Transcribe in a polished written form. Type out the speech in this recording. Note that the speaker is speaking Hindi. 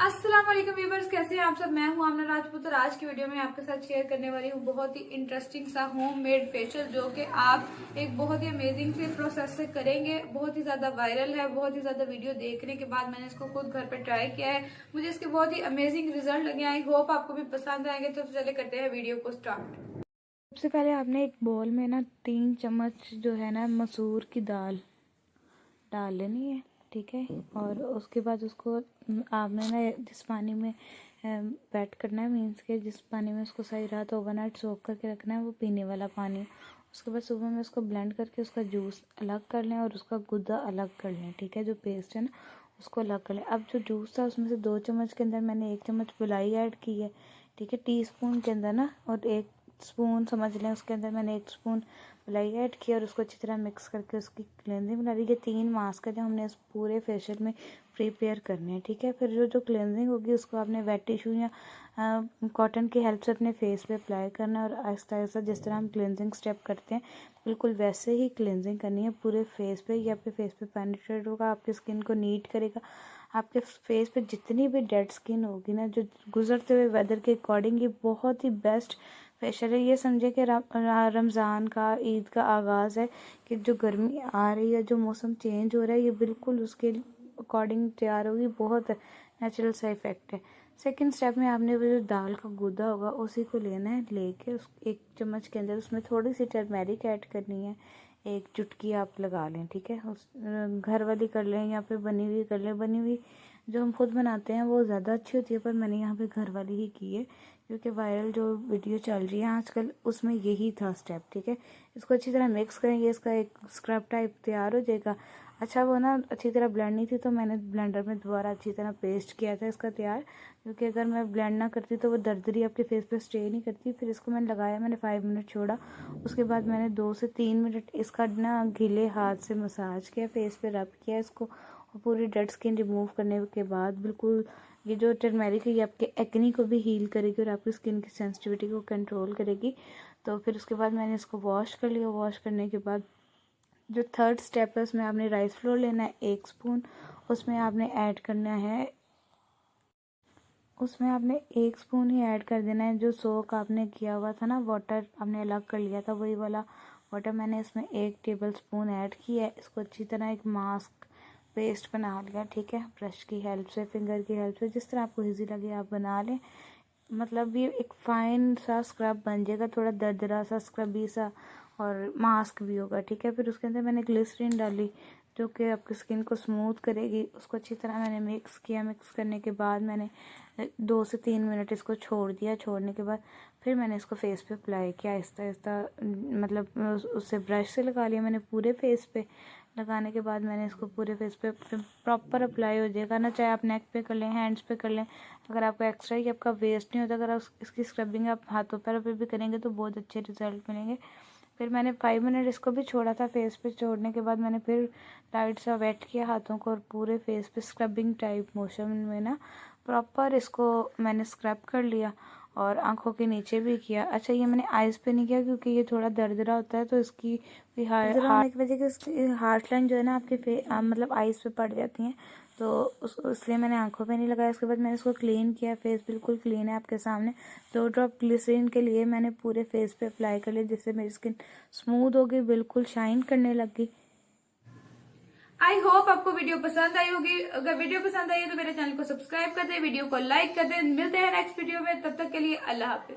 अस्सलाम वालेकुम व्यूवर्स, कैसे हैं आप सब। मैं हूं आमना राजपूत और आज की वीडियो में आपके साथ शेयर करने वाली हूं बहुत ही इंटरेस्टिंग सा होममेड फेशियल जो कि आप एक बहुत ही अमेजिंग से प्रोसेस से करेंगे। बहुत ही ज्यादा वायरल है, बहुत ही ज्यादा वीडियो देखने के बाद मैंने इसको खुद घर पे ट्राई किया है। मुझे इसके बहुत ही अमेजिंग रिजल्ट लगे। आई होप आपको भी पसंद आएंगे। तो चले करते हैं वीडियो को स्टार्ट। सबसे पहले आपने एक बोल में ना 3 चम्मच जो है ना मसूर की दाल डाल लेनी है, ठीक है। और उसके बाद उसको आपने ना जिस पानी में वेट करना है, मीन्स के जिस पानी में उसको सही रात ओवरनाइट सोक करके रखना है, वो पीने वाला पानी। उसके बाद सुबह में उसको ब्लेंड करके उसका जूस अलग कर लें और उसका गुद्दा अलग कर लें, ठीक है। जो पेस्ट है ना उसको अलग कर लें। अब जो जूस था उसमें से 2 चम्मच के अंदर मैंने 1 चम्मच मलाई ऐड की है, ठीक है, टीस्पून के अंदर ना। और 1 स्पून समझ लें, उसके अंदर मैंने 1 स्पून मलाई ऐड किया और उसको अच्छी तरह मिक्स करके उसकी क्लेंजिंग बना दी। ये 3 मास्क है जो हमने इस पूरे फेशियल में प्रिपेयर करने हैं, ठीक है। फिर जो क्लेंजिंग होगी उसको आपने वेट टिश्यू या कॉटन की हेल्प से अपने फेस पे अप्लाई करना है। और आहिस्ता आहिस्ता जिस तरह हम क्लेंजिंग स्टेप करते हैं बिल्कुल वैसे ही क्लेंजिंग करनी है पूरे फेस पे। ये आपके फेस पे पेनिट्रेट होगा, आपकी स्किन को नीट करेगा। आपके फेस पे जितनी भी डेड स्किन होगी ना, जो गुजरते हुए वेदर के अकॉर्डिंग, ये बहुत ही बेस्ट फेशियल है। ये समझे कि रमज़ान का, ईद का आगाज़ है कि जो गर्मी आ रही है, जो मौसम चेंज हो रहा है, ये बिल्कुल उसके अकॉर्डिंग तैयार होगी। बहुत नेचुरल सा इफेक्ट है। सेकंड स्टेप में आपने वो जो दाल का गूदा होगा उसी को लेना है, लेके उस 1 चम्मच के अंदर उसमें थोड़ी सी टर्मेरिक ऐड करनी है। 1 चुटकी आप लगा लें, ठीक है। उस घर वाली कर लें या फिर बनी हुई कर लें। बनी हुई जो हम खुद बनाते हैं वो ज़्यादा अच्छी होती है, पर मैंने यहाँ पे घर वाली ही की है क्योंकि वायरल जो वीडियो चल रही है आजकल उसमें यही था स्टेप, ठीक है। इसको अच्छी तरह मिक्स करेंगे, इसका एक स्क्रब टाइप तैयार हो जाएगा। अच्छा, वो ना अच्छी तरह ब्लेंड नहीं थी तो मैंने ब्लेंडर में दोबारा अच्छी तरह पेस्ट किया था इसका तैयार, क्योंकि अगर मैं ब्लेंड ना करती तो वो दरदरी आपके फेस पे स्टे नहीं करती। फिर इसको मैंने लगाया, मैंने 5 मिनट छोड़ा। उसके बाद मैंने 2 से 3 मिनट इसका ना गीले हाथ से मसाज किया, फेस पे रब किया इसको। और पूरी डेड स्किन रिमूव करने के बाद बिल्कुल ये जो टर्मेरिक है ये आपके एक्नी को भी हील करेगी और आपकी स्किन की सेंसिटिविटी को कंट्रोल करेगी। तो फिर उसके बाद मैंने इसको वॉश कर लिया। वॉश करने के बाद जो थर्ड स्टेप है उसमें आपने राइस फ्लोर लेना है 1 स्पून। उसमें आपने ऐड करना है, उसमें आपने 1 स्पून ही ऐड कर देना है। जो सोक आपने किया हुआ था ना, वाटर आपने अलग कर लिया था, वही वाला वाटर मैंने इसमें 1 टेबल स्पून ऐड किया है। इसको अच्छी तरह एक मास्क पेस्ट बना लिया, ठीक है। ब्रश की हेल्प से, फिंगर की हेल्प से, जिस तरह आपको इजी लगे आप बना लें। मतलब ये एक फाइन सा स्क्रब बन जाएगा, थोड़ा दरदरा सा स्क्रबी सा, और मास्क भी होगा, ठीक है। फिर उसके अंदर मैंने ग्लिसरीन डाली जो कि आपकी स्किन को स्मूथ करेगी। उसको अच्छी तरह मैंने मिक्स किया। मिक्स करने के बाद मैंने 2 से 3 मिनट इसको छोड़ दिया। छोड़ने के बाद फिर मैंने इसको फेस पे अप्लाई किया आहिस्ता आहिस्ता, मतलब उससे ब्रश से लगा लिया मैंने पूरे फेस पे। लगाने के बाद मैंने इसको पूरे फेस पे प्रॉपर अप्लाई हो जाएगा ना, चाहे आप नेक पे कर लें, हैंड्स पे कर लें। अगर आपको एक्स्ट्रा ही आपका वेस्ट नहीं होता, अगर आप इसकी स्क्रबिंग आप हाथों पैरों पे भी करेंगे तो बहुत अच्छे रिजल्ट मिलेंगे। फिर मैंने 5 मिनट इसको भी छोड़ा था। फेस पे छोड़ने के बाद मैंने फिर लाइट सा वेट किया हाथों को और पूरे फेस पे स्क्रबिंग टाइप मोशन में ना प्रॉपर इसको मैंने स्क्रब कर लिया। और आंखों के नीचे भी किया। अच्छा, ये मैंने आइज़ पे नहीं किया क्योंकि ये थोड़ा दरदरा होता है, तो इसकी भी दरदरा होने की वजह से हार्ट लाइन जो है ना आपके मतलब आइज़ पे पड़ जाती हैं, तो इसलिए मैंने आंखों पे नहीं लगाया। उसके बाद मैंने इसको क्लीन किया। फेस बिल्कुल क्लीन है आपके सामने। 2 ड्रॉप ग्लिसरीन के लिए मैंने पूरे फेस पे अप्लाई कर लिया, जिससे मेरी स्किन स्मूथ हो गई, बिल्कुल शाइन करने लग गई। आई होप आपको वीडियो पसंद आई होगी। अगर वीडियो पसंद आई है तो मेरे चैनल को सब्सक्राइब कर दे, वीडियो को लाइक कर दे। मिलते हैं नेक्स्ट वीडियो में, तब तक के लिए अल्लाह हाफिज।